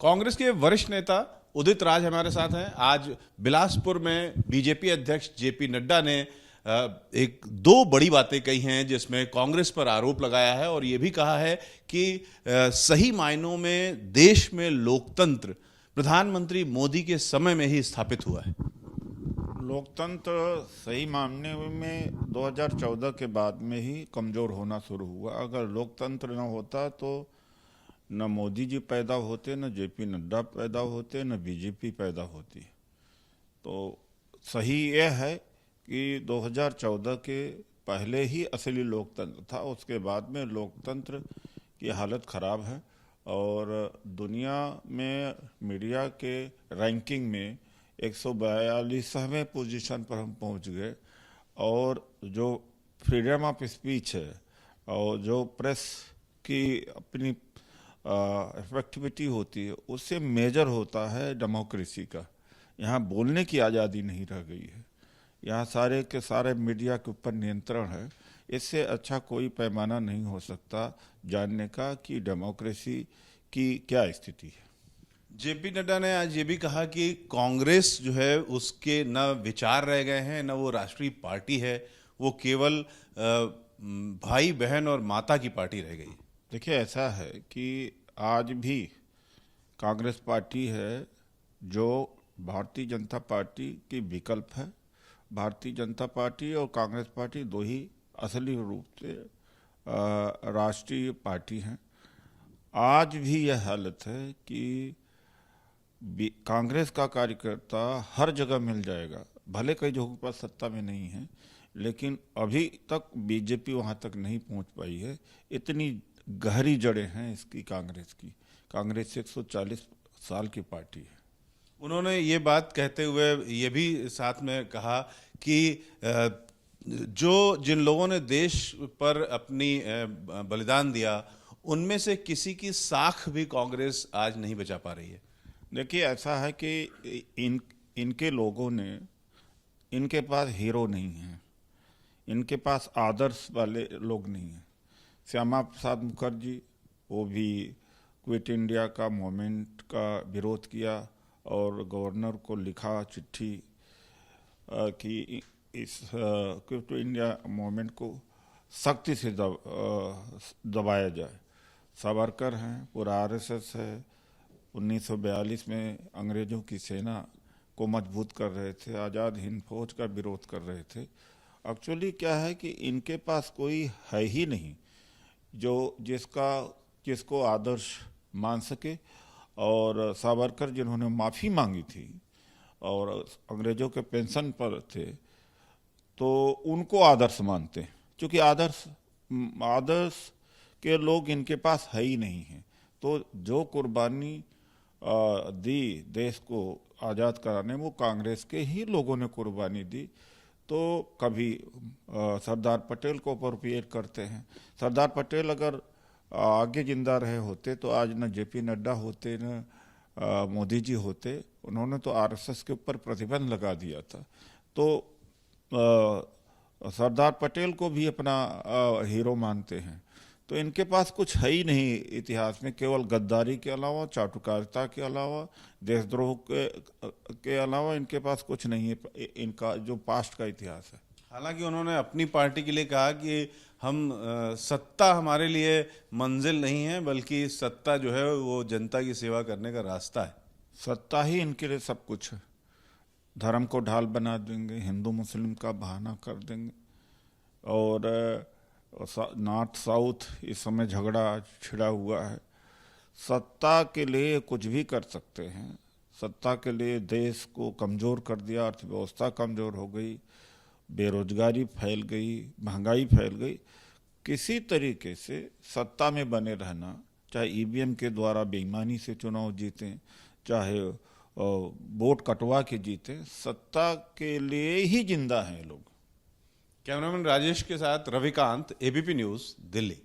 कांग्रेस के वरिष्ठ नेता उदित राज हमारे साथ हैं। आज बिलासपुर में बीजेपी अध्यक्ष जेपी नड्डा ने एक दो बड़ी बातें कही हैं जिसमें कांग्रेस पर आरोप लगाया है और यह भी कहा है कि सही मायनों में देश में लोकतंत्र प्रधानमंत्री मोदी के समय में ही स्थापित हुआ है। लोकतंत्र सही मामले में 2014 के बाद में ही कमज़ोर होना शुरू हुआ। अगर लोकतंत्र न होता तो न मोदी जी पैदा होते, न जेपी नड्डा पैदा होते, न बीजेपी पैदा होती। तो सही यह है कि 2014 के पहले ही असली लोकतंत्र था, उसके बाद में लोकतंत्र की हालत ख़राब है और दुनिया में मीडिया के रैंकिंग में 142वें पोजीशन पर हम पहुंच गए और जो फ्रीडम ऑफ स्पीच है और जो प्रेस की अपनी इफेक्टिविटी होती है उससे मेजर होता है डेमोक्रेसी का। यहाँ बोलने की आज़ादी नहीं रह गई है, यहाँ सारे के सारे मीडिया के ऊपर नियंत्रण है। इससे अच्छा कोई पैमाना नहीं हो सकता जानने का कि डेमोक्रेसी की क्या स्थिति है। जेपी नड्डा ने आज ये भी कहा कि कांग्रेस जो है उसके न विचार रह गए हैं, न वो राष्ट्रीय पार्टी है, वो केवल भाई बहन और माता की पार्टी रह गई। देखिए, ऐसा है कि आज भी कांग्रेस पार्टी है जो भारतीय जनता पार्टी की विकल्प है। भारतीय जनता पार्टी और कांग्रेस पार्टी दो ही असली रूप से राष्ट्रीय पार्टी हैं। आज भी यह हालत है कि कांग्रेस का कार्यकर्ता हर जगह मिल जाएगा, भले कई जगहों पर सत्ता में नहीं है, लेकिन अभी तक बीजेपी वहाँ तक नहीं पहुँच पाई है। इतनी गहरी जड़ें हैं इसकी कांग्रेस की। कांग्रेस 140 साल की पार्टी है। उन्होंने ये बात कहते हुए ये भी साथ में कहा कि जिन लोगों ने देश पर अपनी बलिदान दिया उनमें से किसी की साख भी कांग्रेस आज नहीं बचा पा रही है। देखिए, ऐसा है कि इनके लोगों ने, इनके पास हीरो नहीं है, इनके पास आदर्श वाले लोग नहीं हैं। श्यामा प्रसाद मुखर्जी, वो भी क्विट इंडिया का मूवमेंट का विरोध किया और गवर्नर को लिखा चिट्ठी कि इस क्विट इंडिया मूवमेंट को सख्ती से दबाया जाए। सावरकर हैं, पूरा आरएसएस है, 1942 में अंग्रेज़ों की सेना को मजबूत कर रहे थे, आज़ाद हिंद फौज का विरोध कर रहे थे। एक्चुअली क्या है कि इनके पास कोई है ही नहीं जो जिसको आदर्श मान सके। और सावरकर जिन्होंने माफ़ी मांगी थी और अंग्रेज़ों के पेंशन पर थे तो उनको आदर्श मानते हैं, क्योंकि आदर्श के लोग इनके पास है ही नहीं हैं। तो जो कुर्बानी दी देश को आज़ाद कराने, वो कांग्रेस के ही लोगों ने कुर्बानी दी। तो कभी सरदार पटेल को अप्रोप्रिएट करते हैं। सरदार पटेल अगर आगे जिंदा रहे होते तो आज न जेपी नड्डा होते, न मोदी जी होते। उन्होंने तो आरएसएस के ऊपर प्रतिबंध लगा दिया था। तो सरदार पटेल को भी अपना हीरो मानते हैं। तो इनके पास कुछ है ही नहीं इतिहास में, केवल गद्दारी के अलावा, चाटुकारिता के अलावा, देशद्रोह के अलावा इनके पास कुछ नहीं है इनका जो पास्ट का इतिहास है। हालांकि उन्होंने अपनी पार्टी के लिए कहा कि हम सत्ता हमारे लिए मंजिल नहीं है, बल्कि सत्ता जो है वो जनता की सेवा करने का रास्ता है। सत्ता ही इनके लिए सब कुछ है। धर्म को ढाल बना देंगे, हिंदू मुस्लिम का बहाना कर देंगे और नॉर्थ साउथ इस समय झगड़ा छिड़ा हुआ है। सत्ता के लिए कुछ भी कर सकते हैं। सत्ता के लिए देश को कमज़ोर कर दिया, अर्थव्यवस्था कमज़ोर हो गई, बेरोजगारी फैल गई, महंगाई फैल गई। किसी तरीके से सत्ता में बने रहना, चाहे ईवीएम के द्वारा बेईमानी से चुनाव जीतें, चाहे वोट कटवा के जीतें, सत्ता के लिए ही जिंदा हैं लोग। कैमरामैन राजेश के साथ रविकांत, एबीपी न्यूज़, दिल्ली।